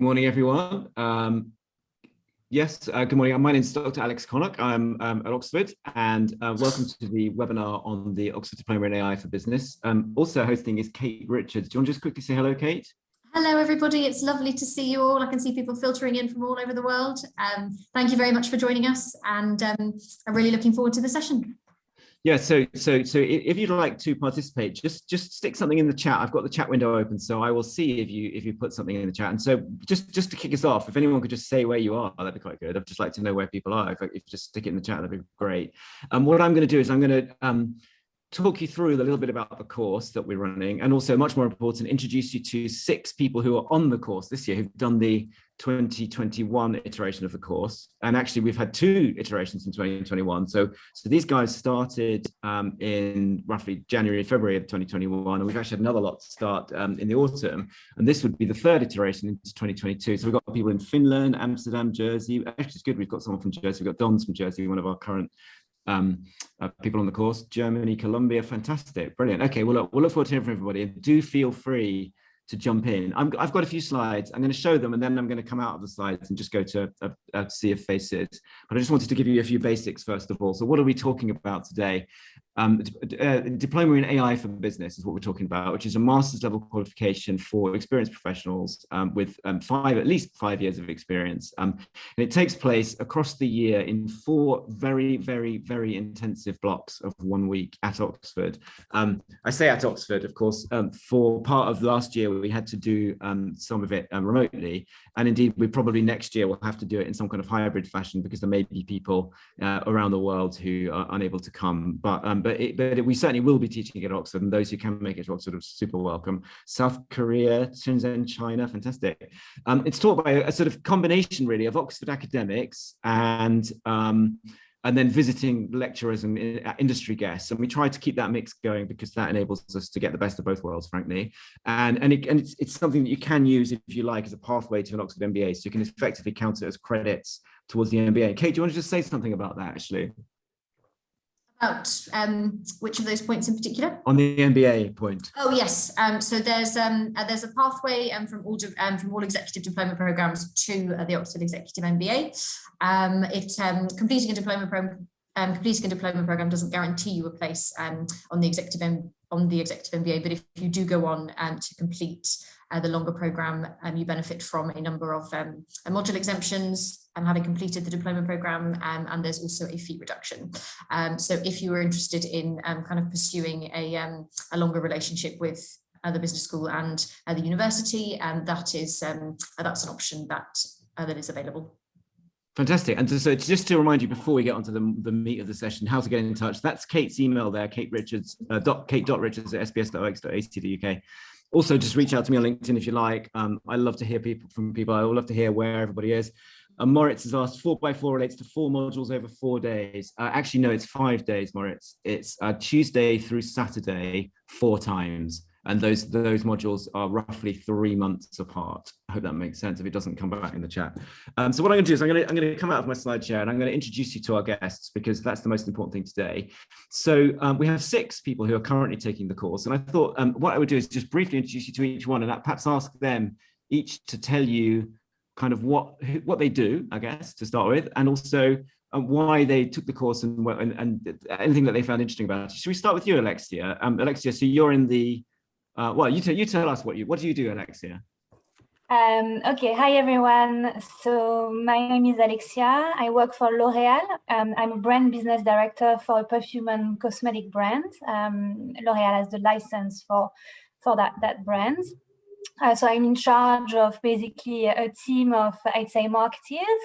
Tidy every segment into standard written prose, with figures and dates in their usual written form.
Morning, everyone. Good morning. My name is Dr. Alex Connock. I'm at Oxford, and welcome to the webinar on the Oxford Diploma in AI for Business. Also hosting is Kate Richards. Do you want to just quickly say hello, Kate? Hello, everybody. It's lovely to see you all. I can see people filtering in from all over the world. Thank you very much for joining us, and I'm really looking forward to the session. Yeah, so if you'd like to participate, just stick something in the chat. I've got the chat window open, so I will see if you put something in the chat. And so just to kick us off, if anyone could just say where you are, that'd be quite good. I'd just like to know where people are. If you just stick it in the chat, that'd be great. What I'm going to do is I'm going to talk you through a little bit about the course that we're running, and also, much more important, introduce you to 6 people who are on the course this year who've done the 2021 iteration of the course. And actually, we've had 2 iterations in 2021. So these guys started in roughly January, February of 2021, and we've actually had another lot start in the autumn. And this would be the 3rd iteration into 2022. So we've got people in Finland, Amsterdam, Jersey. Actually, it's good. We've got someone from Jersey. We've got Don's from Jersey, one of our current people on the course. Germany, Colombia, fantastic, brilliant. Okay, we'll look forward to hearing from everybody. And do feel free to jump in. I've got a few slides. I'm going to show them, and then I'm going to come out of the slides and just go to a sea of faces. But I just wanted to give you a few basics first of all. So what are we talking about today? Diploma in AI for Business is what we're talking about, which is a master's level qualification for experienced professionals with at least 5 years of experience. And it takes place across the year in 4 very, very, very intensive blocks of 1 week at Oxford. I say at Oxford, of course, for part of last year, we had to do some of it remotely. And indeed, we probably next year will have to do it in some kind of hybrid fashion, because there may be people around the world who are unable to come. But we certainly will be teaching at Oxford, and those who can make it to Oxford are super welcome. South Korea, Shenzhen, China, fantastic. It's taught by a sort of combination, really, of Oxford academics and then visiting lecturers and industry guests. And we try to keep that mix going, because that enables us to get the best of both worlds, frankly. And it's something that you can use, if you like, as a pathway to an Oxford MBA. So you can effectively count it as credits towards the MBA. Kate, do you want to just say something about that, actually? About which of those points in particular? On the MBA point. Oh yes. So there's a pathway from all executive diploma programs to the Oxford Executive MBA. Completing a diploma program doesn't guarantee you a place on the executive MBA, but if you do go on to complete the longer program, you benefit from a number of module exemptions having completed the diploma program, and there's also a fee reduction. So if you were interested in kind of pursuing a longer relationship with the business school and the university, that's an option that is available. Fantastic. And so just to remind you, before we get onto the meat of the session, how to get in touch, that's Kate's email there, kate.richards@sbs.ox.ac.uk. Also, just reach out to me on LinkedIn if you like. I love to hear from people. I would love to hear where everybody is. Moritz has asked, 4x4 relates to 4 modules over 4 days. Actually, no, it's 5 days, Moritz. It's Tuesday through Saturday, 4 times. And those modules are roughly 3 months apart. I hope that makes sense if it doesn't come back in the chat. So what I'm going to do is I'm going to come out of my slide share, and I'm going to introduce you to our guests, because that's the most important thing today. So we have 6 people who are currently taking the course. And I thought what I would do is just briefly introduce you to each one, and perhaps ask them each to tell you kind of what they do, I guess, to start with, and also why they took the course and anything that they found interesting about it. Should we start with you, Alexia? Alexia, so you're in the you tell us what do you do, Alexia? Okay, hi everyone. So my name is Alexia. I work for L'Oréal. I'm a brand business director for a perfume and cosmetic brand. L'Oréal has the license for that brand. So I'm in charge of basically a team of, I'd say, marketeers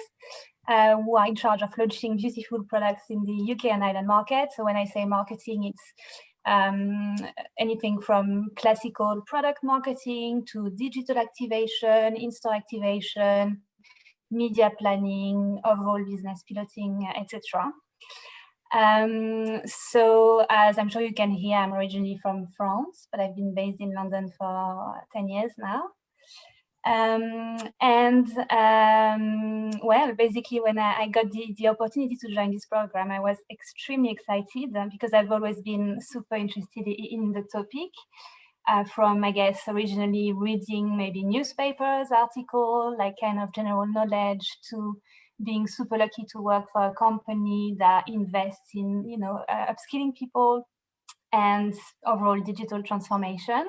who are in charge of launching beautiful products in the UK and Ireland market. So when I say marketing, it's anything from classical product marketing to digital activation, in-store activation, media planning, overall business piloting, etc. So as I'm sure you can hear, I'm originally from France, but I've been based in London for 10 years now. Well, basically, when I got the opportunity to join this program, I was extremely excited because I've always been super interested in the topic. from, I guess, originally reading maybe newspapers, article, like kind of general knowledge, to being super lucky to work for a company that invests in, upskilling people and overall digital transformation.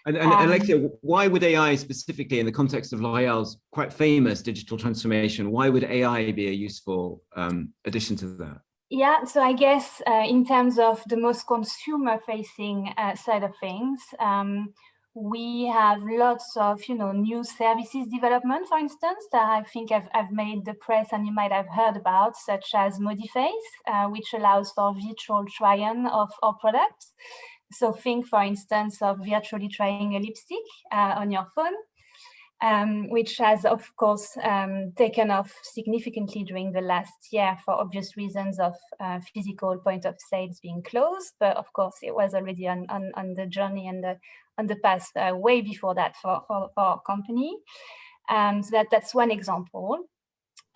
And Alexia, why would AI specifically in the context of L'Oréal's quite famous digital transformation, why would AI be a useful addition to that? Yeah, so I guess in terms of the most consumer-facing side of things, we have lots of, new services development, for instance, that I think I've made the press and you might have heard about, such as Modiface, which allows for virtual try-on of our products. So think, for instance, of virtually trying a lipstick on your phone, which has, of course, taken off significantly during the last year for obvious reasons of physical point of sales being closed. But of course, it was already on the journey and on the path way before that for our company. So that's one example.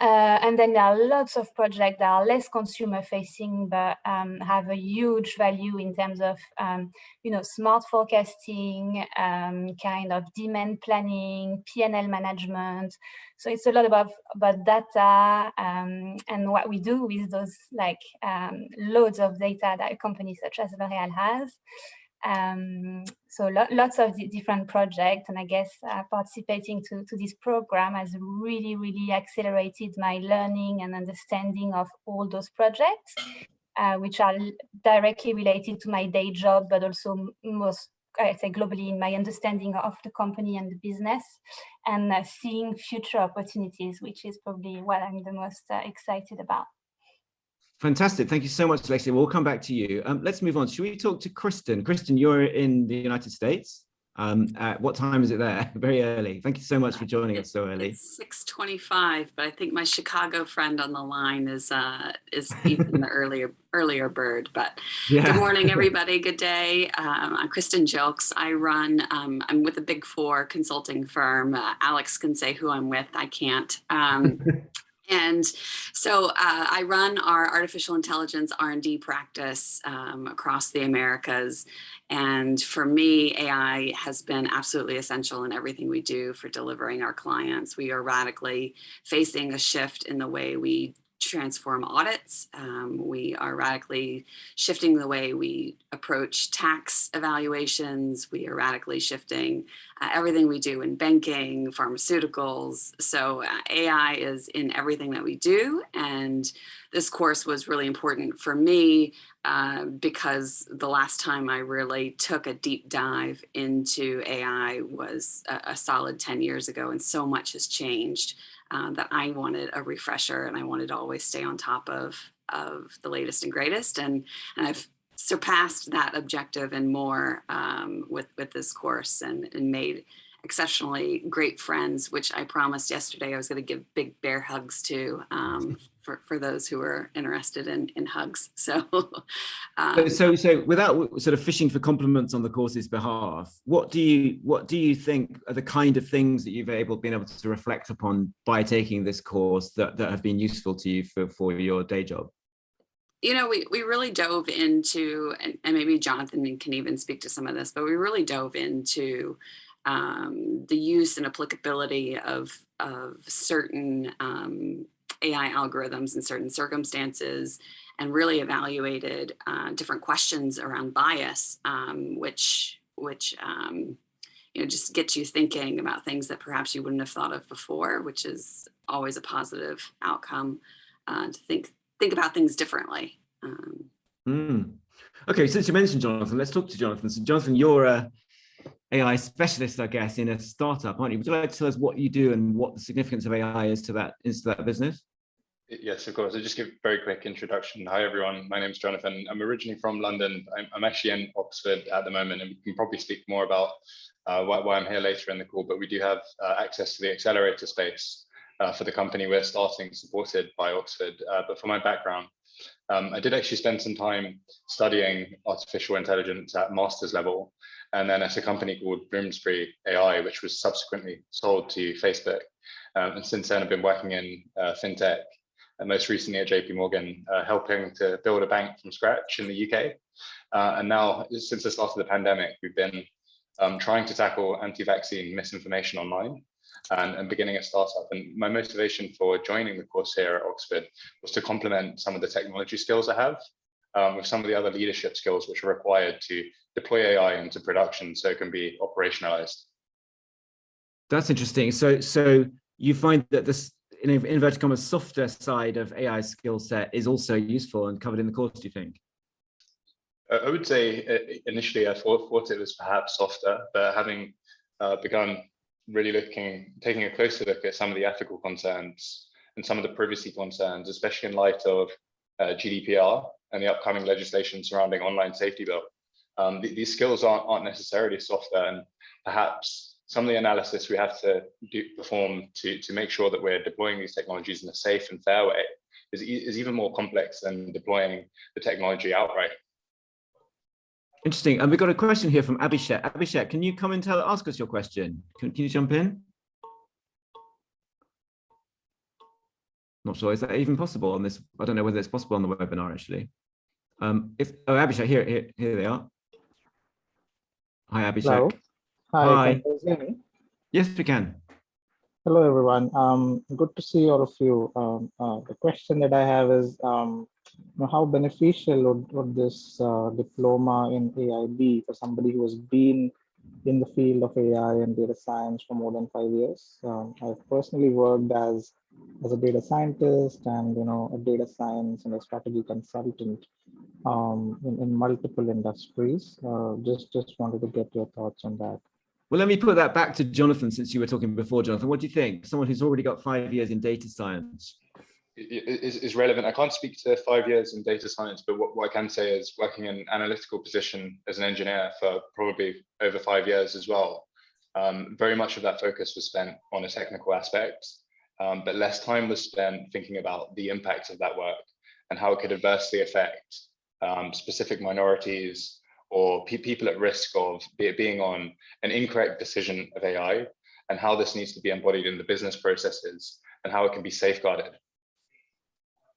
And then there are lots of projects that are less consumer facing, but have a huge value in terms of, smart forecasting, kind of demand planning, P&L management. So it's a lot about data and what we do with those loads of data that a company such as L'Oréal has. So lots of different projects, and I guess participating to this program has really, really accelerated my learning and understanding of all those projects, which are directly related to my day job, but also most, I'd say, globally in my understanding of the company and the business, and seeing future opportunities, which is probably what I'm the most excited about. Fantastic. Thank you so much, Alexia. We'll come back to you. Let's move on. Should we talk to Kristen? Kristen, you're in the United States. What time is it there? Very early. Thank you so much for joining us so early. It's 6:25, but I think my Chicago friend on the line is even the earlier bird. But yeah. Good morning, everybody. Good day. I'm Kristen Jilks. I'm with a Big Four consulting firm. Alex can say who I'm with. I can't. And so I run our artificial intelligence R&D practice across the Americas. And for me, AI has been absolutely essential in everything we do for delivering our clients. We are radically facing a shift in the way we transform audits. We are radically shifting the way we approach tax evaluations. We are radically shifting everything we do in banking, pharmaceuticals. So AI is in everything that we do. And this course was really important for me because the last time I really took a deep dive into AI was a solid 10 years ago, and so much has changed. That I wanted a refresher, and I wanted to always stay on top of the latest and greatest. And I've surpassed that objective and more with this course, and made exceptionally great friends, which I promised yesterday I was going to give big bear hugs to for those who are interested in hugs. So without sort of fishing for compliments on the course's behalf, what do you think are the kind of things that you've been able to reflect upon by taking this course that have been useful to you for your day job? We really dove into, and maybe Jonathan can even speak to some of this, but we really dove into the use and applicability of certain AI algorithms in certain circumstances, and really evaluated different questions around bias, which just gets you thinking about things that perhaps you wouldn't have thought of before, which is always a positive outcome to think about things differently. Okay, since you mentioned Jonathan, let's talk to Jonathan. So Jonathan, you're a AI specialist, I guess, in a startup, aren't you? Would you like to tell us what you do and what the significance of AI is to that business? Yes, of course. I'll just give a very quick introduction. Hi, everyone. My name is Jonathan. I'm originally from London. I'm actually in Oxford at the moment, and we can probably speak more about why I'm here later in the call, but we do have access to the accelerator space for the company we're starting, supported by Oxford. But for my background, I did actually spend some time studying artificial intelligence at master's level, and then at a company called Bloomsbury AI, which was subsequently sold to Facebook. And since then, I've been working in fintech, and most recently at JP Morgan, helping to build a bank from scratch in the UK. And now, since the start of the pandemic, we've been trying to tackle anti-vaccine misinformation online and beginning a startup. And my motivation for joining the course here at Oxford was to complement some of the technology skills I have with some of the other leadership skills which are required to deploy AI into production so it can be operationalized. That's interesting. So you find that this, in inverted commas, softer side of AI skill set is also useful and covered in the course, do you think? I would say initially I thought it was perhaps softer, but having begun really taking a closer look at some of the ethical concerns and some of the privacy concerns, especially in light of GDPR and the upcoming legislation surrounding online safety bill. These skills aren't necessarily softer, and perhaps some of the analysis we have to perform to make sure that we're deploying these technologies in a safe and fair way is even more complex than deploying the technology outright. Interesting. And we've got a question here from Abhishek. Abhishek, can you come and ask us your question? Can you jump in? Not sure. Is that even possible on this? I don't know whether it's possible on the webinar, actually. Abhishek, here they are. Hi, Abhishek. Hello. Hi. Can you hear me? Yes, we can. Hello, everyone. Good to see all of you. The question that I have is, how beneficial would this diploma in AI be for somebody who has been in the field of AI and data science for more than 5 years? I've personally worked as a data scientist and a data science and a strategy consultant in multiple industries. Just wanted to get your thoughts on that. Well, let me put that back to Jonathan, since you were talking before, Jonathan. What do you think? Someone who's already got 5 years in data science. Is relevant. I can't speak to 5 years in data science, but what I can say is working in an analytical position as an engineer for probably over 5 years as well. Very much of that focus was spent on a technical aspect, but less time was spent thinking about the impact of that work and how it could adversely affect specific minorities or people at risk of being on an incorrect decision of AI, and how this needs to be embodied in the business processes and how it can be safeguarded.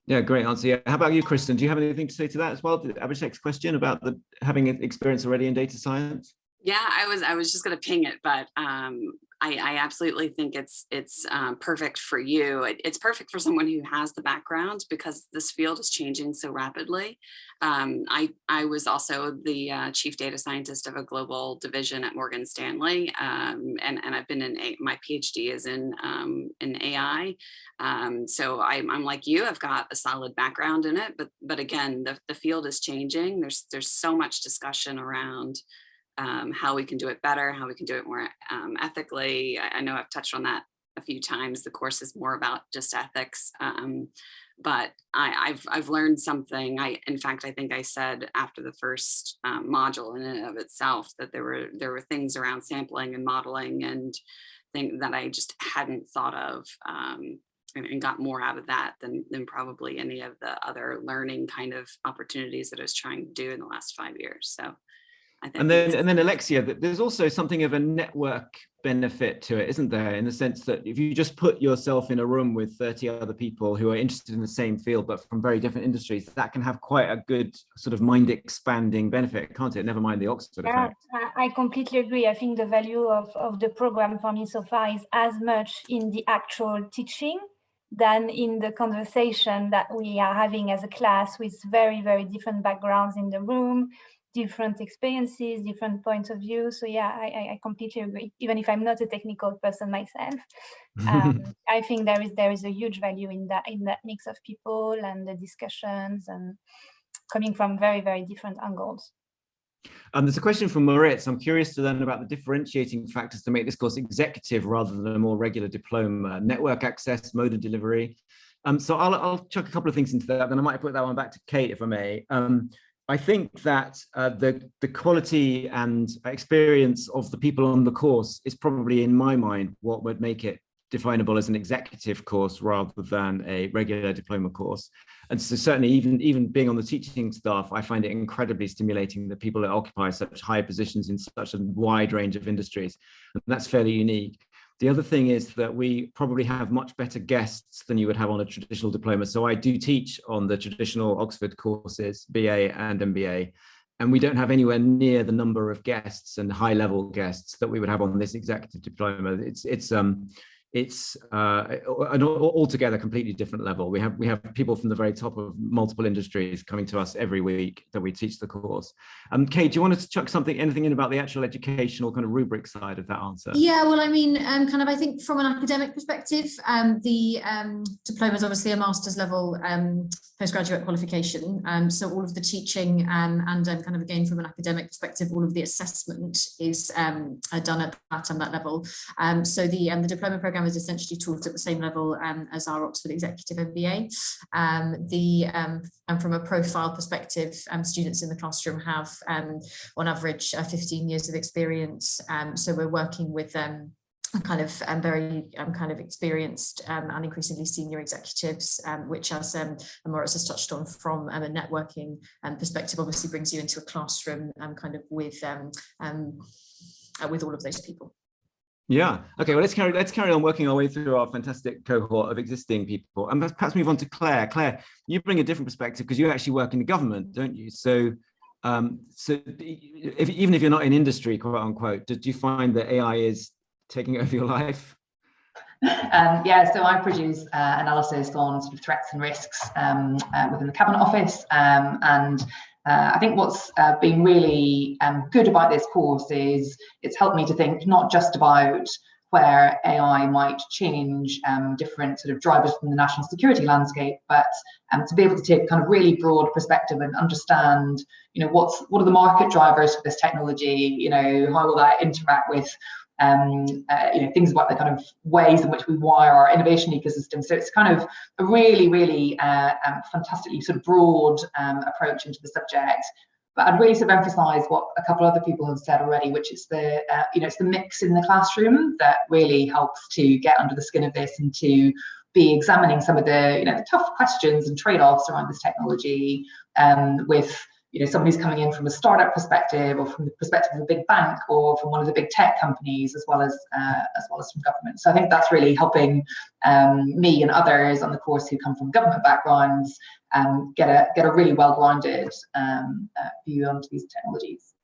Yeah, great answer. Yeah. How about you, Kristen? Do you have anything to say to that as well? Abhishek's question about having experience already in data science? Yeah, I was just going to ping it, but I absolutely think it's perfect for you. It's perfect for someone who has the background, because this field is changing so rapidly. I was also the chief data scientist of a global division at Morgan Stanley, and I've been in my PhD is in AI. So I'm like you. I've got a solid background in it, but again, the field is changing. There's so much discussion around how we can do it better, how we can do it more ethically. I know I've touched on that a few times. The course is more about just ethics, but I've learned something. In fact, I think I said after the first module in and of itself that there were things around sampling and modeling and things that I just hadn't thought of, and got more out of that than probably any of the other learning kind of opportunities that I was trying to do in the last 5 years. So. And then Alexia, there's also something of a network benefit to it, isn't there? In the sense that if you just put yourself in a room with 30 other people who are interested in the same field, but from very different industries, that can have quite a good sort of mind expanding benefit, can't it? Never mind the Oxford effect. I completely agree. I think the value of the program for me so far is as much in the actual teaching than in the conversation that we are having as a class with very, very different backgrounds in the room, different experiences, different points of view. So yeah, I completely agree. Even if I'm not a technical person myself, I think there is a huge value in that mix of people and the discussions and coming from very, very different angles. There's a question from Moritz. I'm curious to learn about the differentiating factors to make this course executive rather than a more regular diploma: network access, mode of delivery. So I'll chuck a couple of things into that, then I might put that one back to Kate, if I may. I think that the quality and experience of the people on the course is probably, in my mind, what would make it definable as an executive course rather than a regular diploma course. And so certainly even being on the teaching staff, I find it incredibly stimulating that people occupy such high positions in such a wide range of industries. And that's fairly unique. The other thing is that we probably have much better guests than you would have on a traditional diploma. So I do teach on the traditional Oxford courses, BA and MBA. and we don't have anywhere near the number of guests and high-level guests that we would have on this executive diploma. It's an altogether completely different level. We have people from the very top of multiple industries coming to us every week that we teach the course. Kate, do you want to chuck anything in about the actual educational kind of rubric side of that answer? Yeah, well, I mean, I think from an academic perspective, the diploma is obviously a master's level postgraduate qualification. So all of the teaching and kind of again from an academic perspective, all of the assessment is done at that level. So the diploma program is essentially taught at the same level as our Oxford Executive MBA. And from a profile perspective, students in the classroom have on average 15 years of experience. So we're working with very experienced and increasingly senior executives, which, as Maurice has touched on, from a networking perspective, obviously brings you into a classroom with all of those people. Yeah. Okay. Well, let's carry on working our way through our fantastic cohort of existing people, and perhaps move on to Claire. Claire, you bring a different perspective because you actually work in the government, don't you? So, even if you're not in industry, quote unquote, did you find that AI is taking over your life? Yeah. So I produce analysis on sort of threats and risks within the Cabinet Office, and I think what's been really good about this course is it's helped me to think not just about where AI might change different sort of drivers from the national security landscape, but to be able to take a kind of really broad perspective and understand, what are the market drivers for this technology, how will that interact with things about the kind of ways in which we wire our innovation ecosystem. So it's kind of a really, really fantastically sort of broad approach into the subject. But I'd really sort of emphasise what a couple of other people have said already, which is it's the mix in the classroom that really helps to get under the skin of this and to be examining some of the the tough questions and trade-offs around this technology with somebody who's coming in from a startup perspective, or from the perspective of a big bank, or from one of the big tech companies, as well as from government. So I think that's really helping me and others on the course who come from government backgrounds get a really well-grounded view onto these technologies.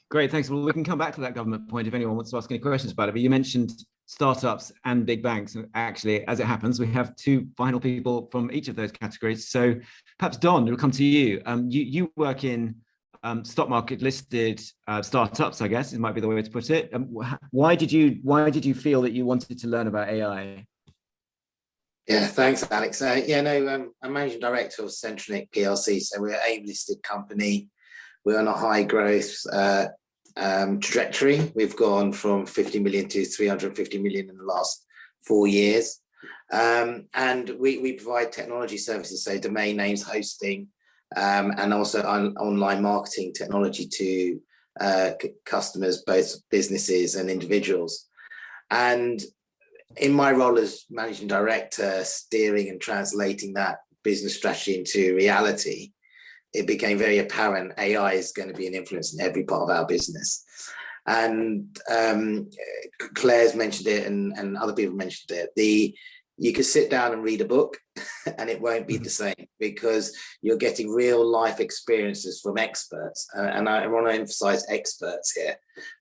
Great, thanks. Well, we can come back to that government point if anyone wants to ask any questions about it. But you mentioned startups and big banks. Actually, as it happens, we have two final people from each of those categories. So perhaps Don, we'll come to you. You work in stock market listed startups, I guess it might be the way to put it. Why did you feel that you wanted to learn about AI? Yeah, thanks, Alex. I'm managing director of Centronic PLC. So we're an AIM-listed company. We're on a high growth trajectory. We've gone from 50 million to 350 million in the last 4 years. And we provide technology services, so domain names, hosting, and also online marketing technology to customers, both businesses and individuals. And in my role as managing director, steering and translating that business strategy into reality, it became very apparent AI is going to be an influence in every part of our business. And Claire's mentioned it, and other people mentioned it. You could sit down and read a book and it won't be the same, because you're getting real life experiences from experts. And I want to emphasize experts here.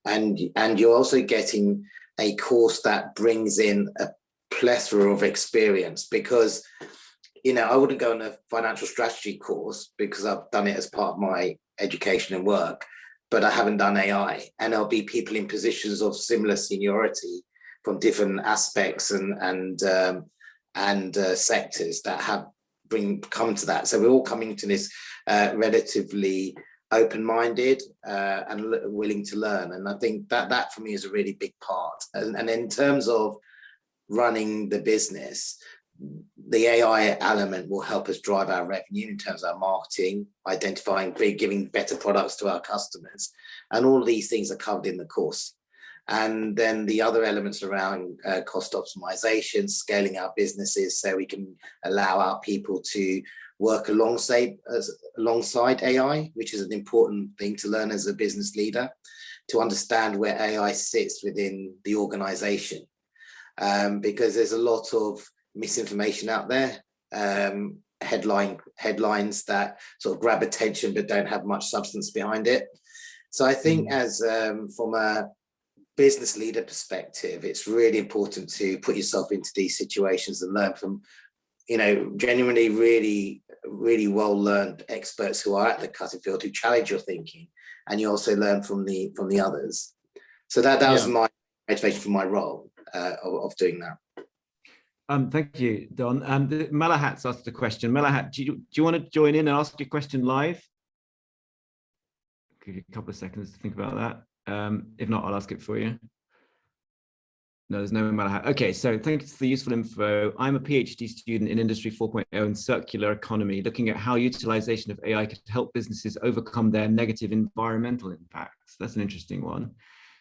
And you're also getting a course that brings in a plethora of experience, because I wouldn't go on a financial strategy course because I've done it as part of my education and work, but I haven't done AI. And there'll be people in positions of similar seniority from different aspects and sectors that have come to that. So we're all coming to this relatively open-minded and willing to learn. And I think that for me is a really big part. And in terms of running the business, the AI element will help us drive our revenue in terms of our marketing, identifying, giving better products to our customers. And all of these things are covered in the course. And then the other elements around cost optimization, scaling our businesses so we can allow our people to work alongside AI, which is an important thing to learn as a business leader, to understand where AI sits within the organization. Because there's a lot of misinformation out there. headlines that sort of grab attention but don't have much substance behind it. So I think as from a business leader perspective, it's really important to put yourself into these situations and learn from, genuinely really well learned experts who are at the cutting field, who challenge your thinking, and you also learn from the others. So that was my motivation for my role of doing that. Thank you, Don. Malahat's asked a question. Malahat, do you want to join in and ask your question live? Give you a couple of seconds to think about that. If not, I'll ask it for you. No, there's no Malahat. Okay, so thanks for the useful info. I'm a PhD student in Industry 4.0 and circular economy, looking at how utilization of AI could help businesses overcome their negative environmental impacts. That's an interesting one.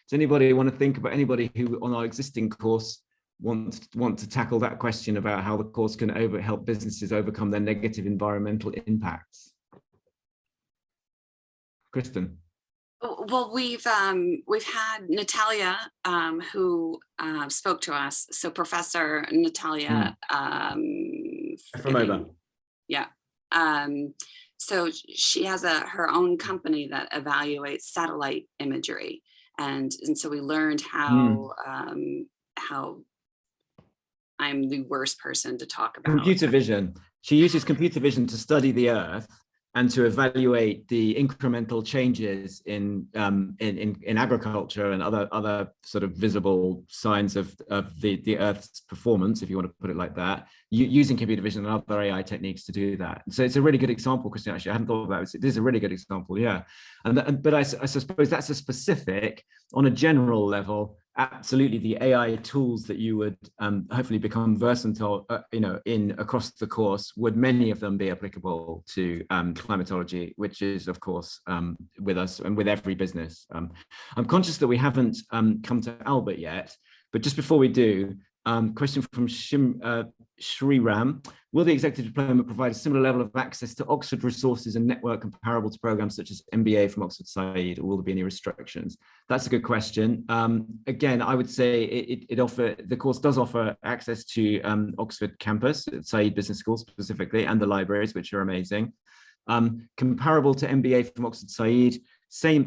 Does anybody want to think about anybody who on our existing course want to tackle that question about how the course can help businesses overcome their negative environmental impacts? Kristen. Well, we've had Natalia who spoke to us. So Professor Natalia Efremova. Yeah. So she has her own company that evaluates satellite imagery, and so we learned how I'm the worst person to talk about computer vision. She uses computer vision to study the Earth and to evaluate the incremental changes in agriculture and other sort of visible signs of the Earth's performance, if you want to put it like that, using computer vision and other AI techniques to do that. So it's a really good example, Kristin. Actually, I hadn't thought about it. It is a really good example, yeah. But I suppose that's a specific, on a general level. Absolutely, the AI tools that you would hopefully become versatile, in across the course, would many of them be applicable to climatology, which is, of course, with us and with every business. I'm conscious that we haven't come to Albert yet, but just before we do, question from Shriram. Will the executive diploma provide a similar level of access to Oxford resources and network comparable to programs such as MBA from Oxford Said, or will there be any restrictions? That's a good question. Again, I would say the course does offer access to Oxford campus, Said Business School specifically, and the libraries, which are amazing. Comparable to MBA from Oxford Said,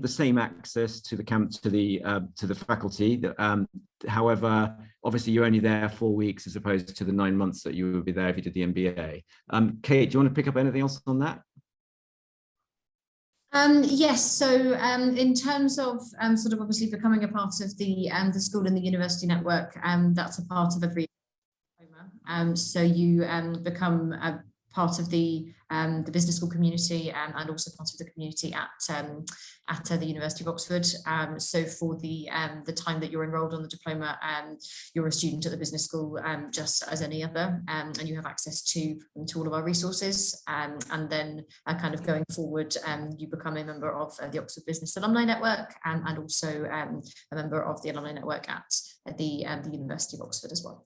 the same access to the faculty. However, obviously you're only there 4 weeks as opposed to the 9 months that you would be there if you did the MBA. Kate, do you want to pick up anything else on that? Yes, so in terms of sort of obviously becoming a part of the school and the university network, that's a part of every diploma. So you become a part of the business school community and also part of the community at the University of Oxford. So for the time that you're enrolled on the diploma, you're a student at the business school just as any other, and you have access to all of our resources. And then kind of going forward, you become a member of the Oxford Business Alumni Network and also a member of the alumni network at the University of Oxford as well.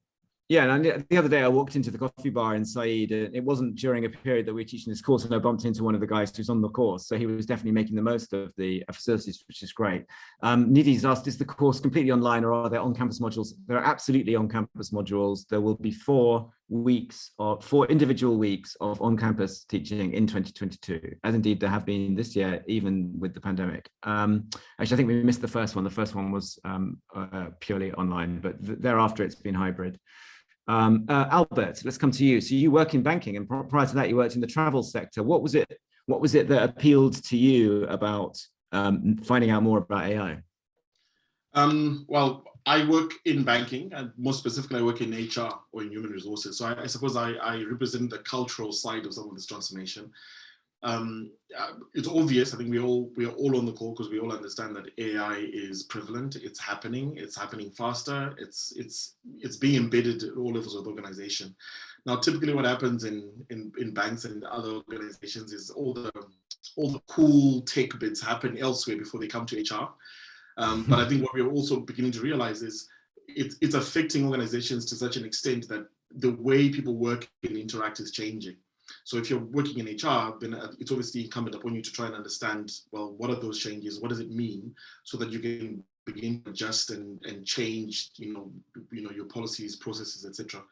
Yeah, and the other day I walked into the coffee bar in Said. It wasn't during a period that we were teaching this course, and I bumped into one of the guys who's on the course. So he was definitely making the most of the facilities, which is great. Nidhi's asked, is the course completely online or are there on-campus modules? There are absolutely on-campus modules. There will be 4 individual weeks of on-campus teaching in 2022, as indeed there have been this year, even with the pandemic. Actually, I think we missed the first one. The first one was purely online, but thereafter it's been hybrid. Albert, let's come to you. So you work in banking, and prior to that, you worked in the travel sector. What was it that appealed to you about finding out more about AI? Well, I work in banking, and more specifically, I work in HR or in human resources. So I suppose I represent the cultural side of some of this transformation. It's obvious. I think we are all on the call because we all understand that AI is prevalent. It's happening faster. It's being embedded at all levels of the organization. Now, typically, what happens in banks and other organizations is all the cool tech bits happen elsewhere before they come to HR. But I think what we're also beginning to realize is it's affecting organizations to such an extent that the way people work and interact is changing. So if you're working in HR, then it's obviously incumbent upon you to try and understand, well, what are those changes? What does it mean? So that you can begin to adjust and change, your policies, processes, etc.,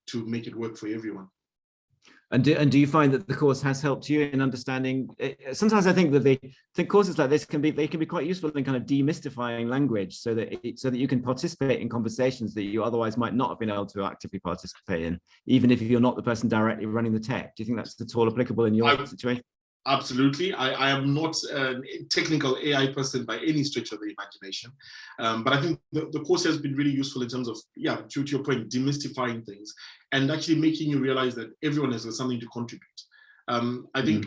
to make it work for everyone. And do you find that the course has helped you in understanding? Sometimes I think that the courses like this can be quite useful in kind of demystifying language, so that you can participate in conversations that you otherwise might not have been able to actively participate in, even if you're not the person directly running the tech. Do you think that's at all applicable in your situation? Absolutely. I am not a technical AI person by any stretch of the imagination, but I think the course has been really useful in terms of, yeah, to your point, demystifying things and actually making you realize that everyone has got something to contribute. I think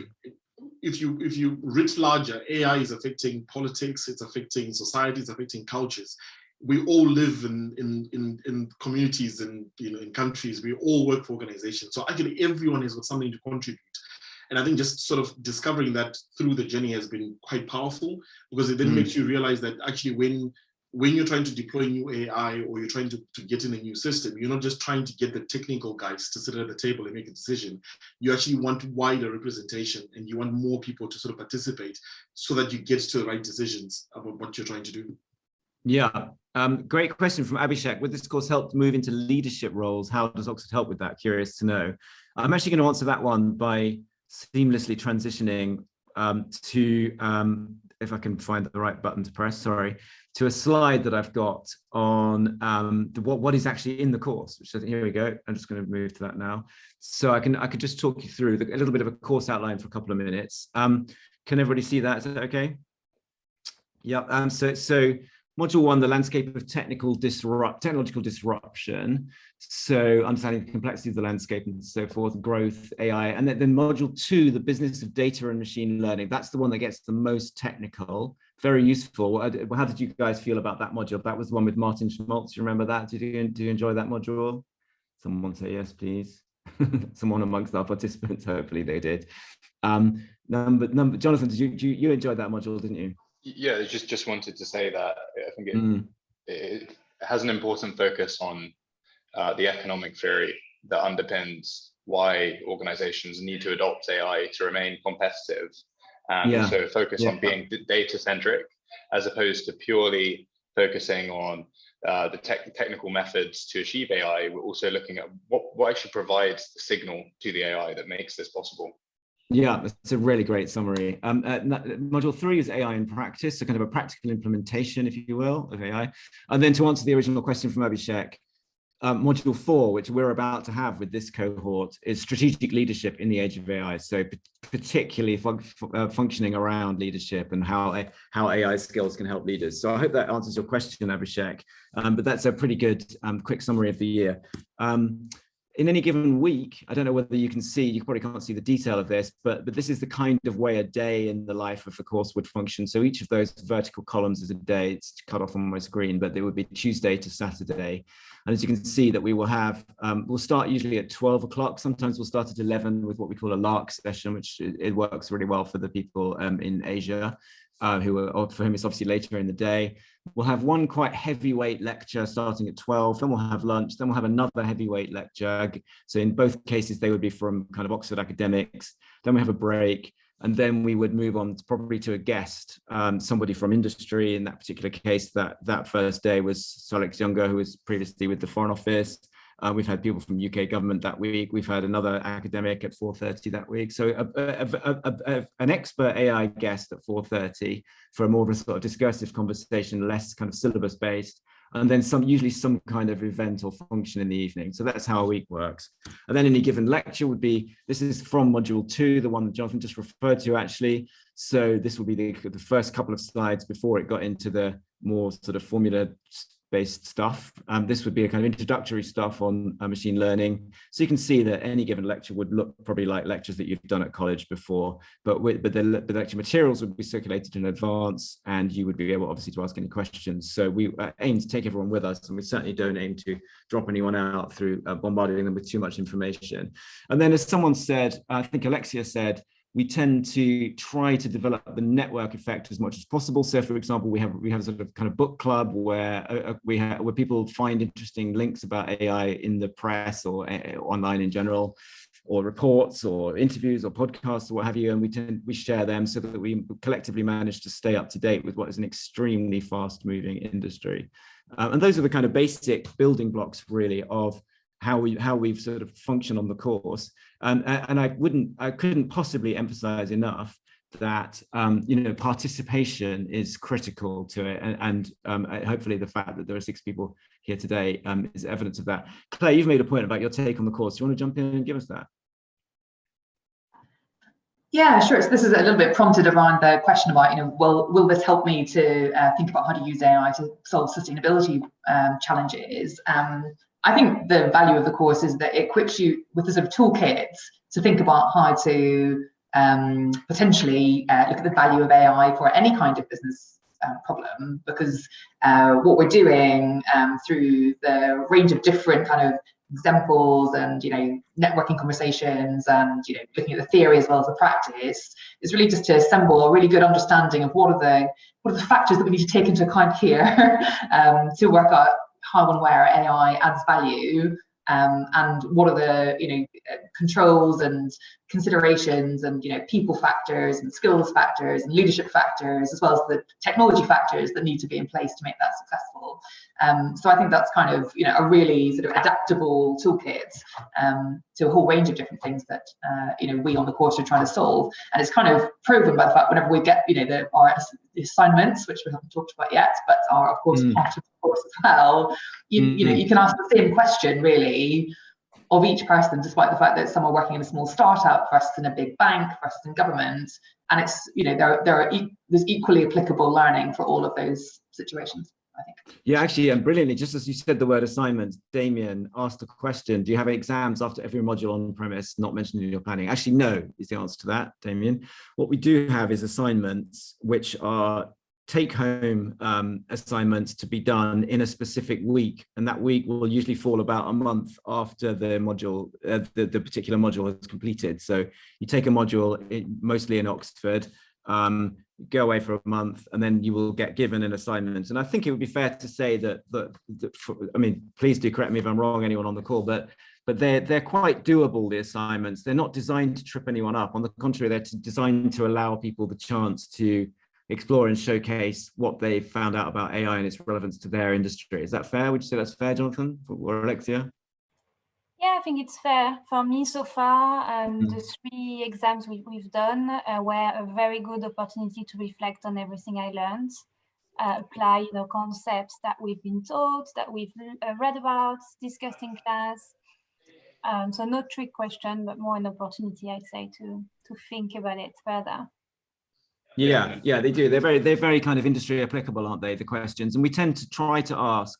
if you writ larger, AI is affecting politics, it's affecting society, it's affecting cultures. We all live in communities and in countries. We all work for organizations. So actually everyone has got something to contribute. And I think just sort of discovering that through the journey has been quite powerful, because it then makes you realize that actually when you're trying to deploy new AI or you're trying to get in a new system, you're not just trying to get the technical guys to sit at the table and make a decision. You actually want wider representation and you want more people to sort of participate so that you get to the right decisions about what you're trying to do. Yeah, great question from Abhishek. Would this course help move into leadership roles? How does Oxford help with that? Curious to know. I'm actually going to answer that one by seamlessly transitioning to, if I can find the right button to press, sorry, to a slide that I've got on what is actually in the course, which here we go. I'm just going to move to that now. So I could just talk you through a little bit of a course outline for a couple of minutes. Can everybody see that? Is that okay? Yeah, so Module 1, the landscape of technological disruption. So understanding the complexity of the landscape and so forth, growth, AI. And then Module 2, the business of data and machine learning. That's the one that gets the most technical, very useful. How did you guys feel about that module? That was the one with Martin Schmaltz. You remember that? Did you enjoy that module? Someone say yes, please. Someone amongst our participants, hopefully they did. Jonathan, did you enjoyed that module, didn't you? Yeah, just wanted to say that I think it has an important focus on the economic theory that underpins why organizations need to adopt AI to remain competitive, and also focus on being data-centric as opposed to purely focusing on the technical methods to achieve AI. We're also looking at what actually provides the signal to the AI that makes this possible. Yeah, that's a really great summary. Module 3 is AI in practice, so kind of a practical implementation, if you will, of AI. And then to answer the original question from Abhishek, Module 4, which we're about to have with this cohort, is strategic leadership in the age of AI. So particularly functioning around leadership and how AI skills can help leaders. So I hope that answers your question, Abhishek. But that's a pretty good quick summary of the year. In any given week, I don't know whether you can see, you probably can't see the detail of this, but this is the kind of way a day in the life of the course would function. So each of those vertical columns is a day. It's cut off on my screen, but it would be Tuesday to Saturday. And as you can see that we will have, we'll start usually at 12 o'clock. Sometimes we'll start at 11 with what we call a lark session, which it works really well for the people in Asia. For whom it's obviously later in the day. We'll have one quite heavyweight lecture starting at 12, then we'll have lunch, then we'll have another heavyweight lecture. So in both cases, they would be from kind of Oxford academics. Then we have a break, and then we would move on probably to a guest, somebody from industry. In that particular case, that first day was Alex Younger, who was previously with the Foreign Office. We've had people from UK government that week. We've had another academic at 4:30 that week. So an expert AI guest at 4:30 for a more of a sort of discursive conversation, less kind of syllabus based, and then usually some kind of event or function in the evening. So that's how a week works. And then any given lecture would be, this is from module 2, the one that Jonathan just referred to actually. So this will be the first couple of slides before it got into the more sort of formula-based stuff. This would be a kind of introductory stuff on machine learning. So you can see that any given lecture would look probably like lectures that you've done at college before, but the lecture materials would be circulated in advance, and you would be able obviously to ask any questions. So we aim to take everyone with us, and we certainly don't aim to drop anyone out through bombarding them with too much information. And then as someone said, I think Alexia said, we tend to try to develop the network effect as much as possible. So, for example, we have a sort of kind of book club where where people find interesting links about AI in the press or online in general, or reports or interviews or podcasts or what have you, and we share them so that we collectively manage to stay up to date with what is an extremely fast-moving industry. And those are the kind of basic building blocks, really, of we've sort of functioned on the course. And I couldn't possibly emphasize enough that participation is critical to it, and hopefully the fact that there are 6 people here today is evidence of that. Claire, you've made a point about your take on the course. Do you want to jump in and give us that? Yeah, sure. So this is a little bit prompted around the question about, will this help me to think about how to use AI to solve sustainability challenges? I think the value of the course is that it equips you with the sort of toolkits to think about how to potentially look at the value of AI for any kind of business problem, because what we're doing through the range of different kind of examples and networking conversations and looking at the theory as well as the practice is really just to assemble a really good understanding of what are the factors that we need to take into account here to work out how and where AI adds value, and what are the controls and considerations and people factors and skills factors and leadership factors, as well as the technology factors that need to be in place to make that successful. So I think that's kind of a really sort of adaptable toolkit to a whole range of different things that we on the course are trying to solve. And it's kind of proven by the fact whenever we get our assignments, which we haven't talked about yet, but are of course part of the course as well, you can ask the same question really of each person, despite the fact that some are working in a small startup versus in a big bank versus in government, and it's there's equally applicable learning for all of those situations, I think. Yeah, actually, and brilliantly, just as you said the word assignment, Damien asked a question: do you have exams after every module on premise not mentioned in your planning? Actually, no is the answer to that, Damien. What we do have is assignments, which are take-home assignments to be done in a specific week, and that week will usually fall about a month after the module, the particular module is completed. So you take a module, mostly in Oxford, go away for a month, and then you will get given an assignment. And I think it would be fair to say that I mean, please do correct me if I'm wrong, anyone on the call, but they're quite doable, the assignments. They're not designed to trip anyone up. On the contrary, they're designed to allow people the chance to explore and showcase what they've found out about AI and its relevance to their industry. Is that fair? Would you say that's fair, Jonathan or Alexia? Yeah, I think it's fair. For me so far, the 3 exams we've done were a very good opportunity to reflect on everything I learned, apply concepts that we've been taught, that we've read about, discussed in class. So no trick question, but more an opportunity, I'd say, to think about it further. Yeah, they do. They're very kind of industry applicable, aren't they, the questions? And we tend to try to ask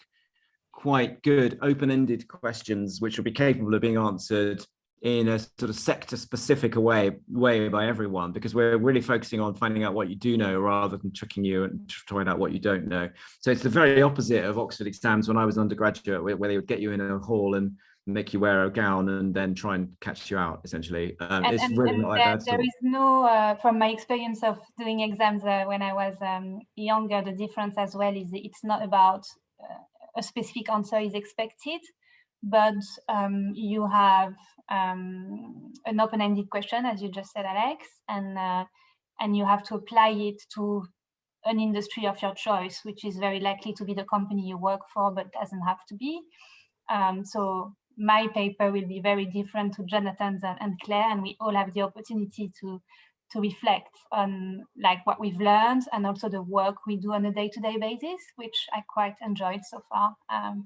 quite good open-ended questions which will be capable of being answered in a sort of sector-specific way by everyone, because we're really focusing on finding out what you do know rather than tricking you and trying out what you don't know. So it's the very opposite of Oxford exams when I was an undergraduate, where they would get you in a hall and make you wear a gown and then try and catch you out, essentially. It's really not like that. There is no, from my experience of doing exams when I was younger, the difference as well is it's not about a specific answer is expected, but you have an open-ended question, as you just said, Alex, and you have to apply it to an industry of your choice, which is very likely to be the company you work for, but doesn't have to be. So my paper will be very different to Jonathan's and Claire, and we all have the opportunity to reflect on like what we've learned and also the work we do on a day-to-day basis, which I quite enjoyed so far. And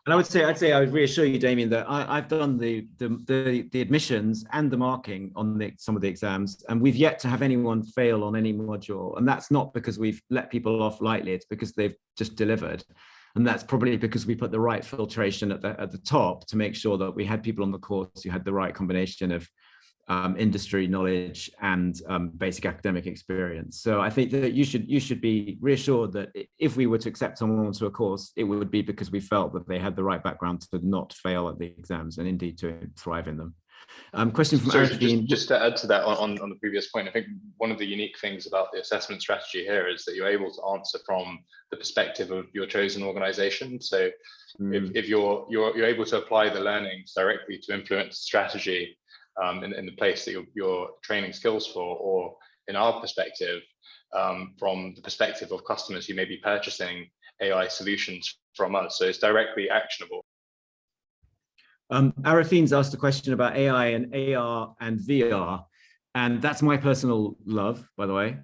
I'd say reassure you, Damien, that I've done the admissions and the marking on some of the exams, and we've yet to have anyone fail on any module. And that's not because we've let people off lightly, it's because they've just delivered. And that's probably because we put the right filtration at the top to make sure that we had people on the course who had the right combination of industry knowledge and basic academic experience. So I think that you should be reassured that if we were to accept someone onto a course, it would be because we felt that they had the right background to not fail at the exams and indeed to thrive in them. Question from Arifine. Just to add to that on the previous point, I think one of the unique things about the assessment strategy here is that you're able to answer from the perspective of your chosen organization. So if you're able to apply the learnings directly to influence strategy in the place that you're training skills for, or in our perspective, from the perspective of customers who may be purchasing AI solutions from us. So it's directly actionable. Arafine's asked a question about AI and AR and VR. And that's my personal love, by the way,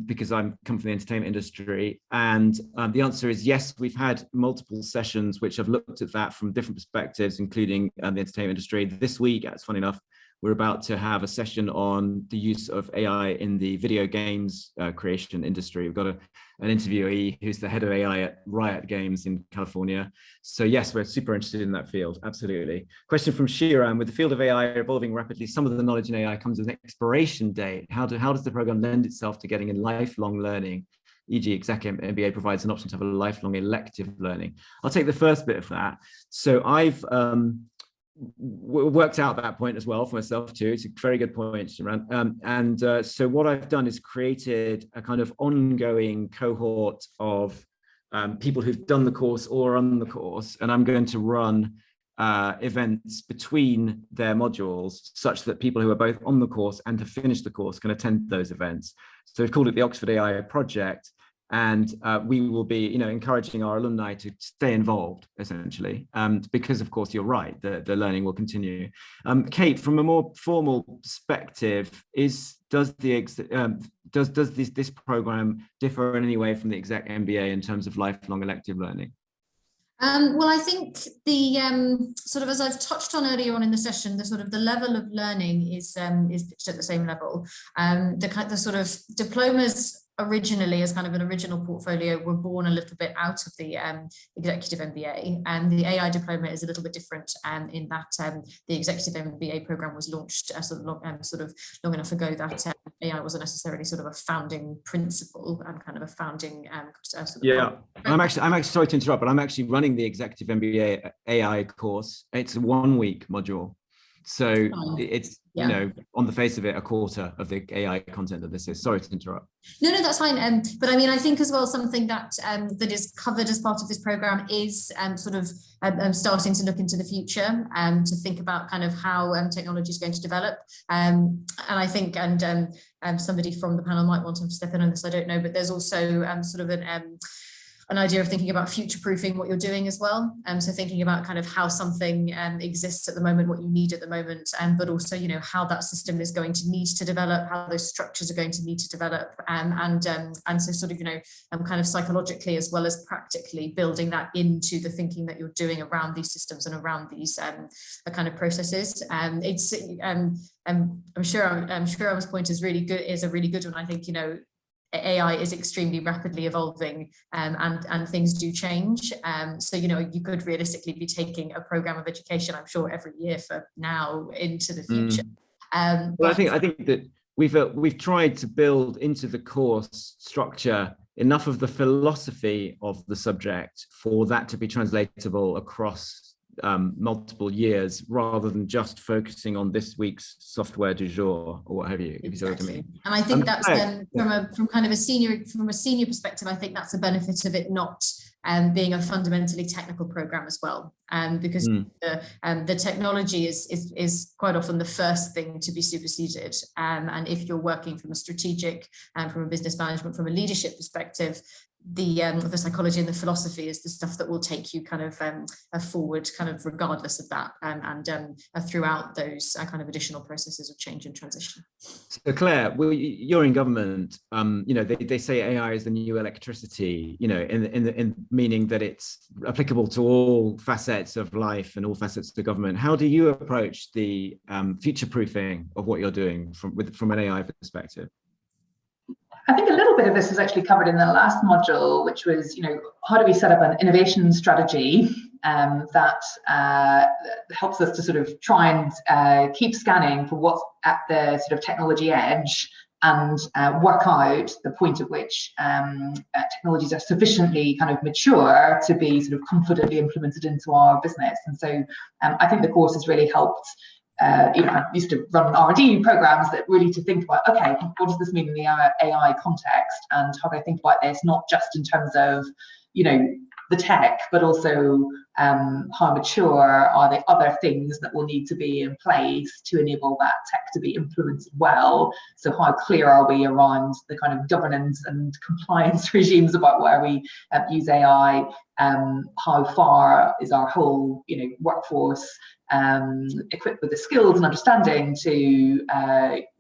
because I come from the entertainment industry. And the answer is yes, we've had multiple sessions which have looked at that from different perspectives, including the entertainment industry. This week, it's funny enough, we're about to have a session on the use of AI in the video games creation industry. We've got an interviewee who's the head of AI at Riot Games in California. So yes, we're super interested in that field, absolutely. Question from Shiram, with the field of AI evolving rapidly, some of the knowledge in AI comes with an expiration date. How does the program lend itself to getting in lifelong learning? E.g. Executive MBA provides an option to have a lifelong elective learning. I'll take the first bit of that. So I've worked out that point as well for myself too. It's a very good point, Shiran. So what I've done is created a kind of ongoing cohort of people who've done the course or on the course, and I'm going to run events between their modules such that people who are both on the course and have finished the course can attend those events. So we've called it the Oxford AI Project. And we will be, encouraging our alumni to stay involved, essentially, because, of course, you're right, the learning will continue. Kate, from a more formal perspective, does this program differ in any way from the Exec MBA in terms of lifelong elective learning? Well, I think the sort of, as I've touched on earlier on in the session, the sort of the level of learning is pitched at the same level. The sort of diplomas originally, as kind of an original portfolio, were born a little bit out of the executive MBA, and the AI diploma is a little bit different in that the executive MBA program was launched sort of long enough ago that AI wasn't necessarily sort of a founding principle and kind of a founding I'm actually sorry to interrupt, but I'm actually running the executive MBA AI course. It's a 1 week module. So it's, on the face of it, a quarter of the AI content that this is. Sorry to interrupt. No, that's fine. But I mean, I think as well, something that that is covered as part of this program is sort of starting to look into the future and to think about kind of how technology is going to develop. And I think, somebody from the panel might want to step in on this, I don't know, but there's also sort of an idea of thinking about future-proofing what you're doing as well. So thinking about kind of how something exists at the moment, what you need at the moment, but also, how that system is going to need to develop, how those structures are going to need to develop, and so sort of, kind of psychologically as well as practically building that into the thinking that you're doing around these systems and around these kind of processes. I'm sure Emma's point is a really good one. I think, AI is extremely rapidly evolving, and things do change. So, you could realistically be taking a program of education, I'm sure, every year for now into the future. Well, I think that we've tried to build into the course structure enough of the philosophy of the subject for that to be translatable across multiple years, rather than just focusing on this week's software du jour or what have you. If you see what I mean. And I think that's from kind of a senior perspective, I think that's a benefit of it not being a fundamentally technical program as well, because the technology is quite often the first thing to be superseded, and if you're working from a strategic and from a business management, from a leadership perspective, the psychology and the philosophy is the stuff that will take you kind of forward, kind of regardless of that, and throughout those kind of additional processes of change and transition. So Claire, well, you're in government. They say AI is the new electricity. In meaning that it's applicable to all facets of life and all facets of the government. How do you approach the future-proofing of what you're doing from an AI perspective? I think a little bit of this is actually covered in the last module, which was, how do we set up an innovation strategy that helps us to sort of try and keep scanning for what's at the sort of technology edge and work out the point at which technologies are sufficiently kind of mature to be sort of confidently implemented into our business. And so I think the course has really helped. I used to run R&D programs that really to think about, okay, what does this mean in the AI context, and how do I think about this, not just in terms of, the the tech, but also how mature are the other things that will need to be in place to enable that tech to be implemented well. So how clear are we around the kind of governance and compliance regimes about where we use AI? How far is our whole workforce equipped with the skills and understanding to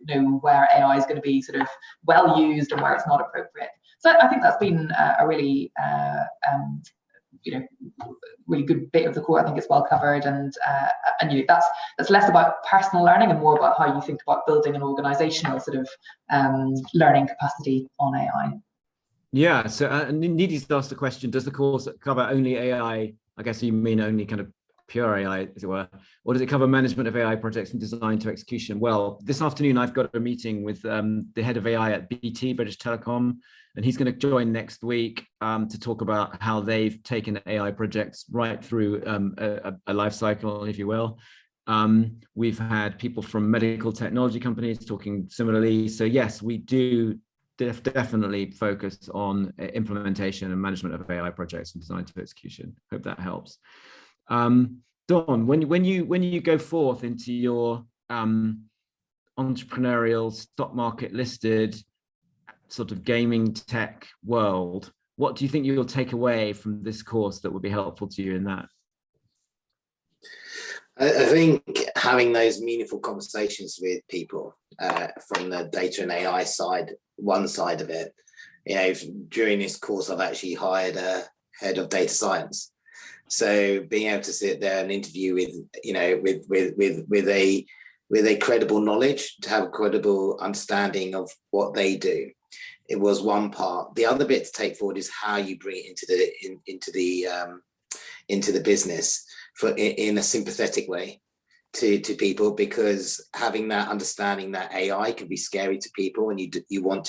know where AI is going to be sort of well used and where it's not appropriate. So I think that's been a really really good bit of the core. I think it's well covered, and that's less about personal learning and more about how you think about building an organizational sort of learning capacity on AI. Yeah, so Nidhi's asked the question, does the course cover only AI? I guess you mean only kind of pure AI, as it were, or does it cover management of AI projects from design to execution? Well, this afternoon I've got a meeting with the head of AI at BT, British Telecom, and he's going to join next week to talk about how they've taken AI projects right through a life cycle, if you will. We've had people from medical technology companies talking similarly. So yes, we do definitely focus on implementation and management of AI projects from design to execution. Hope that helps. Dawn, when you go forth into your entrepreneurial stock market listed sort of gaming tech world, what do you think you'll take away from this course that would be helpful to you in that? I think having those meaningful conversations with people from the data and AI side, one side of it, during this course, I've actually hired a head of data science. So being able to sit there and interview with a credible knowledge, to have a credible understanding of what they do, it was one part. The other bit to take forward is how you bring it into the business in a sympathetic way to people, because having that understanding that AI can be scary to people, and you don't want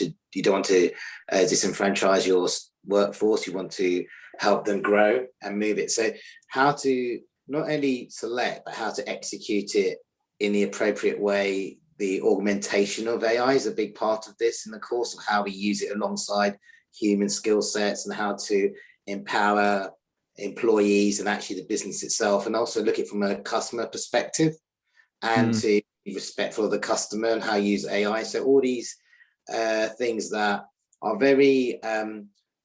to disenfranchise your workforce. You want to help them grow and move it. So how to not only select, but how to execute it in the appropriate way. The augmentation of AI is a big part of this in the course, of how we use it alongside human skill sets and how to empower employees and actually the business itself, and also look at it from a customer perspective and to be respectful of the customer and how you use AI. So all these things that are very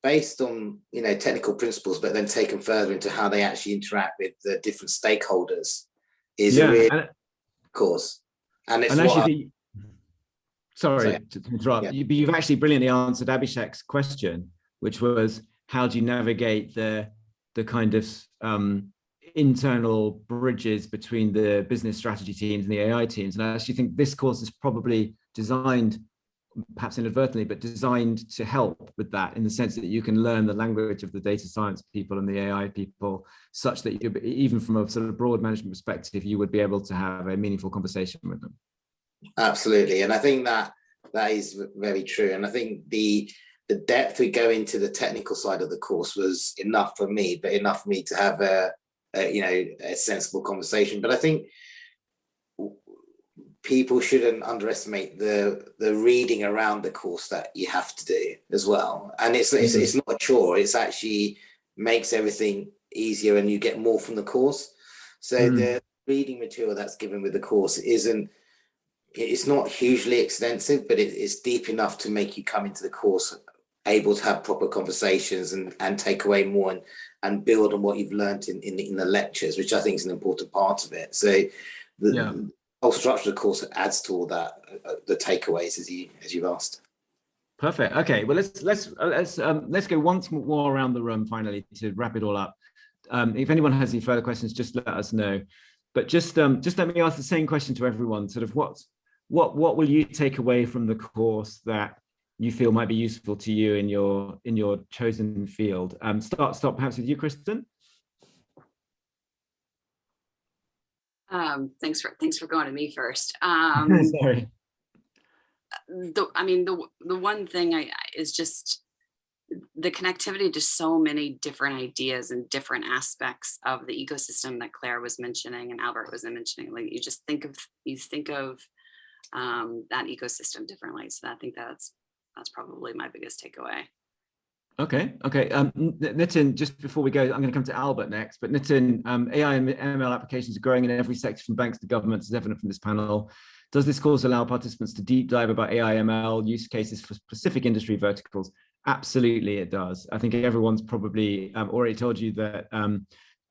based on technical principles, but then taken further into how they actually interact with the different stakeholders is a real course. And it's sorry to interrupt, but you've actually brilliantly answered Abhishek's question, which was how do you navigate the kind of internal bridges between the business strategy teams and the AI teams. And I actually think this course is probably designed, perhaps inadvertently, but designed to help with that, in the sense that you can learn the language of the data science people and the AI people, such that you, even from a sort of broad management perspective, you would be able to have a meaningful conversation with them. Absolutely. And I think that is very true. And I think the depth we go into the technical side of the course was enough for me, but enough for me to have a sensible conversation. But I think people shouldn't underestimate the reading around the course that you have to do as well. And it's not a chore. It's actually makes everything easier, and you get more from the course. So the reading material that's given with the course it's not hugely extensive, but it's deep enough to make you come into the course able to have proper conversations and take away more and build on what you've learned in the lectures, which I think is an important part of it. So the whole structure of the course adds to all that, the takeaways as you've asked. Perfect. Okay. Well, let's go once more around the room finally to wrap it all up. If anyone has any further questions, just let us know. But just let me ask the same question to everyone. Sort of what will you take away from the course that you feel might be useful to you in your chosen field? Start perhaps with you, Kristen. Thanks for going to me first. Sorry. The one thing is just the connectivity to so many different ideas and different aspects of the ecosystem that Claire was mentioning and Albert was mentioning. Like you think of that ecosystem differently. So I think that's probably my biggest takeaway. Okay. Nitin, just before we go, I'm going to come to Albert next, but Nitin, AI and ML applications are growing in every sector from banks to governments, as evident from this panel. Does this course allow participants to deep dive about AI, ML use cases for specific industry verticals? Absolutely, it does. I think everyone's probably already told you that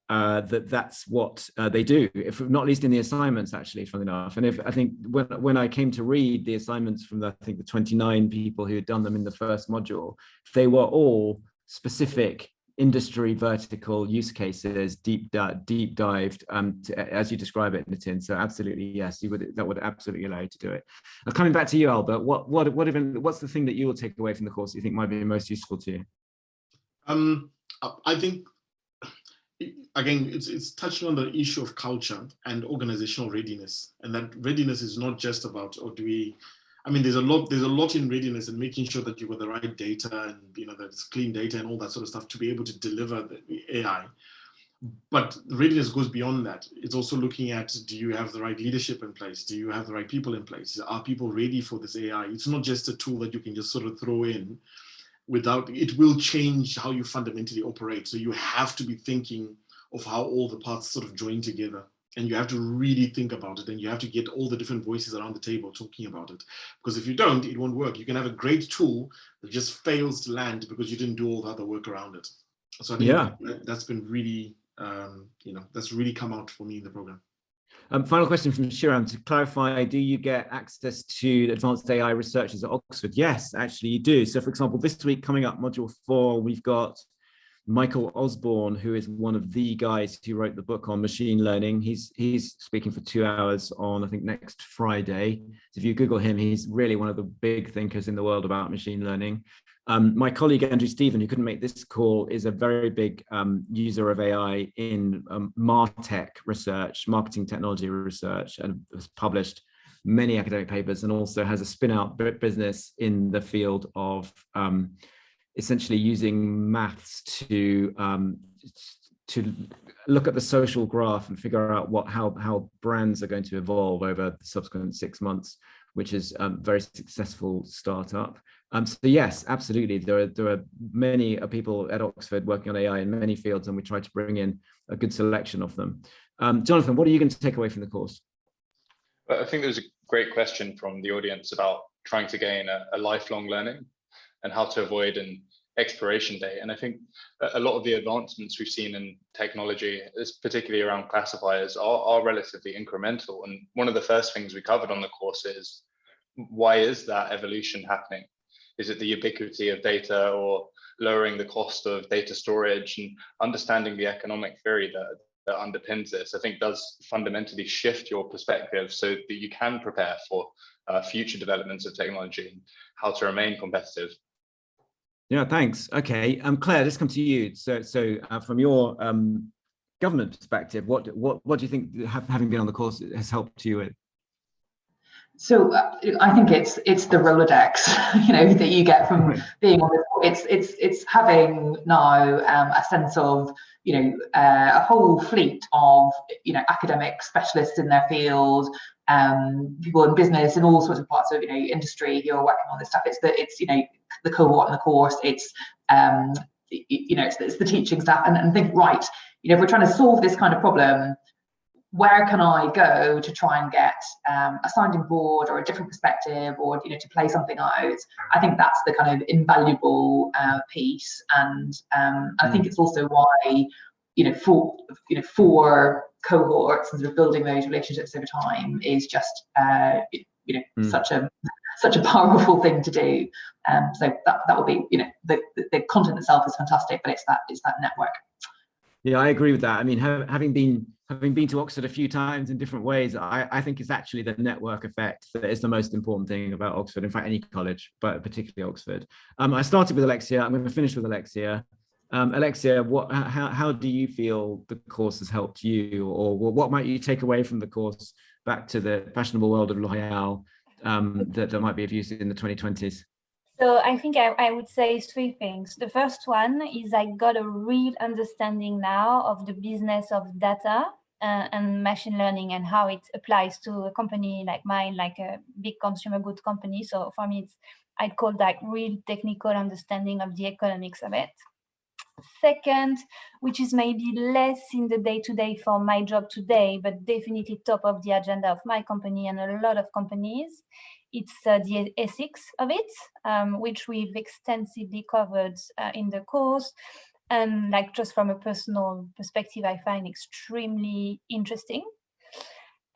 that's what they do, if not least in the assignments, actually, funnily enough. And if I think when I came to read the assignments from the 29 people who had done them in the first module, they were all specific industry vertical use cases, deep dived, as you describe it, Nitin. So absolutely, yes, that would absolutely allow you to do it. Coming back to you, Albert, what's the thing that you will take away from the course that you think might be most useful to you? I think, again, it's touching on the issue of culture and organizational readiness, and that readiness is not just about, there's a lot in readiness and making sure that you've got the right data and that it's clean data and all that sort of stuff to be able to deliver the AI. But readiness goes beyond that. It's also looking at, do you have the right leadership in place? Do you have the right people in place? Are people ready for this AI? It's not just a tool that you can just sort of throw in. It will change how you fundamentally operate. So you have to be thinking of how all the parts sort of join together, and you have to really think about it, and you have to get all the different voices around the table talking about it, because if you don't, it won't work. You can have a great tool that just fails to land because you didn't do all the other work around it. So I think that's been really, that's really come out for me in the program. Final question from Shiram, to clarify, do you get access to advanced AI researchers at Oxford? Yes, actually you do. So for example, this week coming up, module 4, we've got Michael Osborne, who is one of the guys who wrote the book on machine learning. He's speaking for 2 hours on, I think, next Friday. So if you Google him, he's really one of the big thinkers in the world about machine learning. My colleague, Andrew Stephen, who couldn't make this call, is a very big user of AI in MarTech research, marketing technology research, and has published many academic papers, and also has a spin-out business in the field of essentially using maths to look at the social graph and figure out how brands are going to evolve over the subsequent 6 months, which is a very successful startup. So yes, absolutely. There are many people at Oxford working on AI in many fields, and we try to bring in a good selection of them. Jonathan, what are you going to take away from the course? I think there's a great question from the audience about trying to gain a lifelong learning and how to avoid an expiration date. And I think a lot of the advancements we've seen in technology, particularly around classifiers, are relatively incremental. And one of the first things we covered on the course is, why is that evolution happening? Is it the ubiquity of data, or lowering the cost of data storage, and understanding the economic theory that underpins this, I think does fundamentally shift your perspective so that you can prepare for future developments of technology and how to remain competitive. Yeah, thanks. Okay, Claire, let's come to you. So from your government perspective, what do you think, having been on the course, has helped you with? So I think it's the Rolodex, that you get from being on this. It's having now a sense of, a whole fleet of, academic specialists in their field, people in business and all sorts of parts of, industry who are working on this stuff. It's the cohort in the course. It's it's the teaching staff, and think, right, if we're trying to solve this kind of problem, where can I go to try and get a sounding board or a different perspective, or to play something out? I think that's the kind of invaluable piece, and I think it's also why for cohorts and sort of building those relationships over time is just such a powerful thing to do. So that would be the content itself is fantastic, but it's that network. Yeah, I agree with that. I mean, having been to Oxford a few times in different ways, I think it's actually the network effect that is the most important thing about Oxford. In fact, any college, but particularly Oxford. I started with Alexia. I'm going to finish with Alexia. Alexia, how do you feel the course has helped you, or what might you take away from the course back to the fashionable world of L'Oréal that might be of use in the 2020s? So I think I would say 3 things. The first one is I got a real understanding now of the business of data and machine learning, and how it applies to a company like mine, like a big consumer goods company. So for me, I'd call that real technical understanding of the economics of it. Second, which is maybe less in the day-to-day for my job today, but definitely top of the agenda of my company and a lot of companies, it's the ethics of it, which we've extensively covered in the course. And like just from a personal perspective, I find extremely interesting.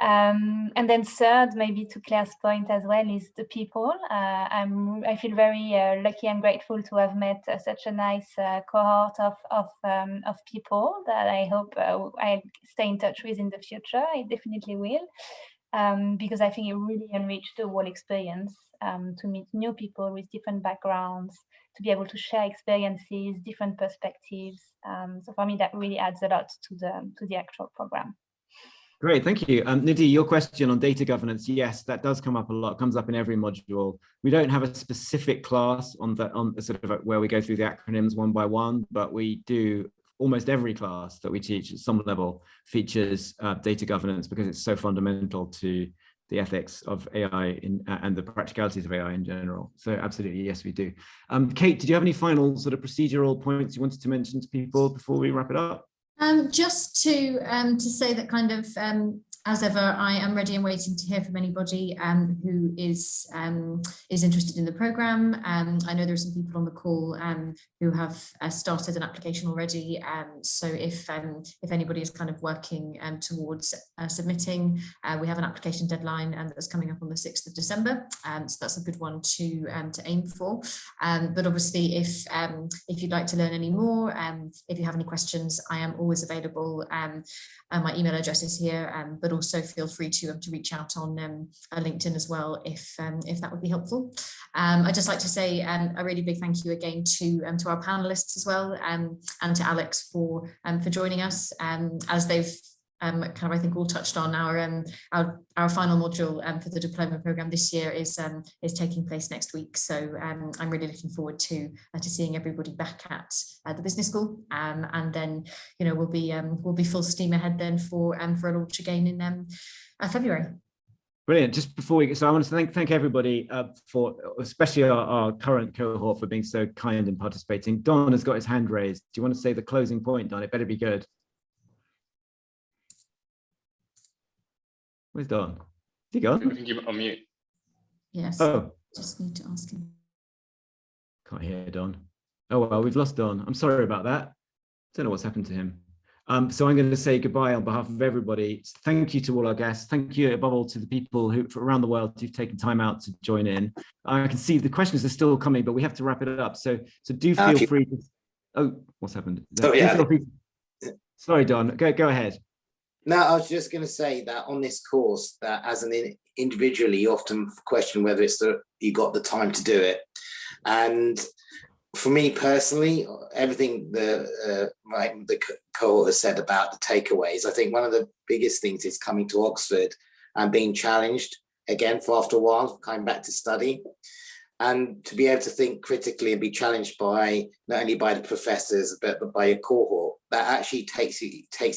And then third, maybe to Claire's point as well, is the people. I feel very lucky and grateful to have met such a nice cohort of people that I hope I'll stay in touch with in the future. I definitely will, because I think it really enriched the whole experience to meet new people with different backgrounds, to be able to share experiences, different perspectives. So for me, that really adds a lot to the actual program. Great, thank you. Nidhi, your question on data governance, yes, that does come up a lot, comes up in every module. We don't have a specific class on sort of where we go through the acronyms one by one, but we do almost every class that we teach at some level features data governance because it's so fundamental to the ethics of AI and the practicalities of AI in general. So absolutely, yes, we do. Kate, did you have any final sort of procedural points you wanted to mention to people before we wrap it up? Just to say that kind of, as ever, I am ready and waiting to hear from anybody who is interested in the programme. I know there are some people on the call who have started an application already. So if anybody is kind of working towards submitting, we have an application deadline that's coming up on the 6th of December. So that's a good one to aim for. But obviously, if you'd like to learn any more, if you have any questions, I am always available. My email address is here, but also feel free to reach out on LinkedIn as well if that would be helpful. I'd just like to say a really big thank you again to our panelists as well, and to Alex for joining us, as they've kind of, I think, all touched on our final module for the diploma program this year is taking place next week. So I'm really looking forward to seeing everybody back at the business school, and then we'll be full steam ahead then for a launch again in February. Brilliant. Just before we get, so I want to thank everybody for, especially our current cohort, for being so kind and participating. Don has got his hand raised. Do you want to say the closing point, Don? It better be good. Where's Don? Is he gone? I think you're on mute. Yes. Oh. Just need to ask him. Can't hear Don. Oh, well, we've lost Don. I'm sorry about that. Don't know what's happened to him. So I'm going to say goodbye on behalf of everybody. Thank you to all our guests. Thank you above all to the people who around the world who've taken time out to join in. I can see the questions are still coming, but we have to wrap it up. So do feel free to. Oh, what's happened? Oh, yeah. Sorry, Don. Go ahead. No, I was just going to say that on this course, that as an individually, you often question whether it's you got the time to do it. And for me personally, everything the cohort has said about the takeaways, I think one of the biggest things is coming to Oxford and being challenged again for after a while, coming back to study. And to be able to think critically and be challenged by not only by the professors, but by your cohort, that actually takes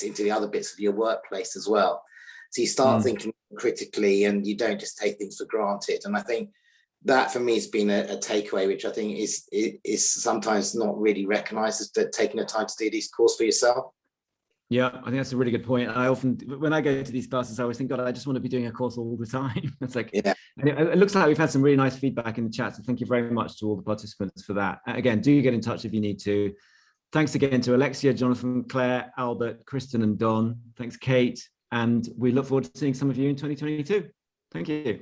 into the other bits of your workplace as well. So you start thinking critically and you don't just take things for granted. And I think that for me has been a takeaway, which I think is sometimes not really recognised, as that taking the time to do these courses for yourself. Yeah, I think that's a really good point. I often, when I go to these classes, I always think, God, I just want to be doing a course all the time. It's like, yeah. And it looks like we've had some really nice feedback in the chat. So thank you very much to all the participants for that. Again, do get in touch if you need to. Thanks again to Alexia, Jonathan, Claire, Albert, Kristen, and Don. Thanks, Kate. And we look forward to seeing some of you in 2022. Thank you.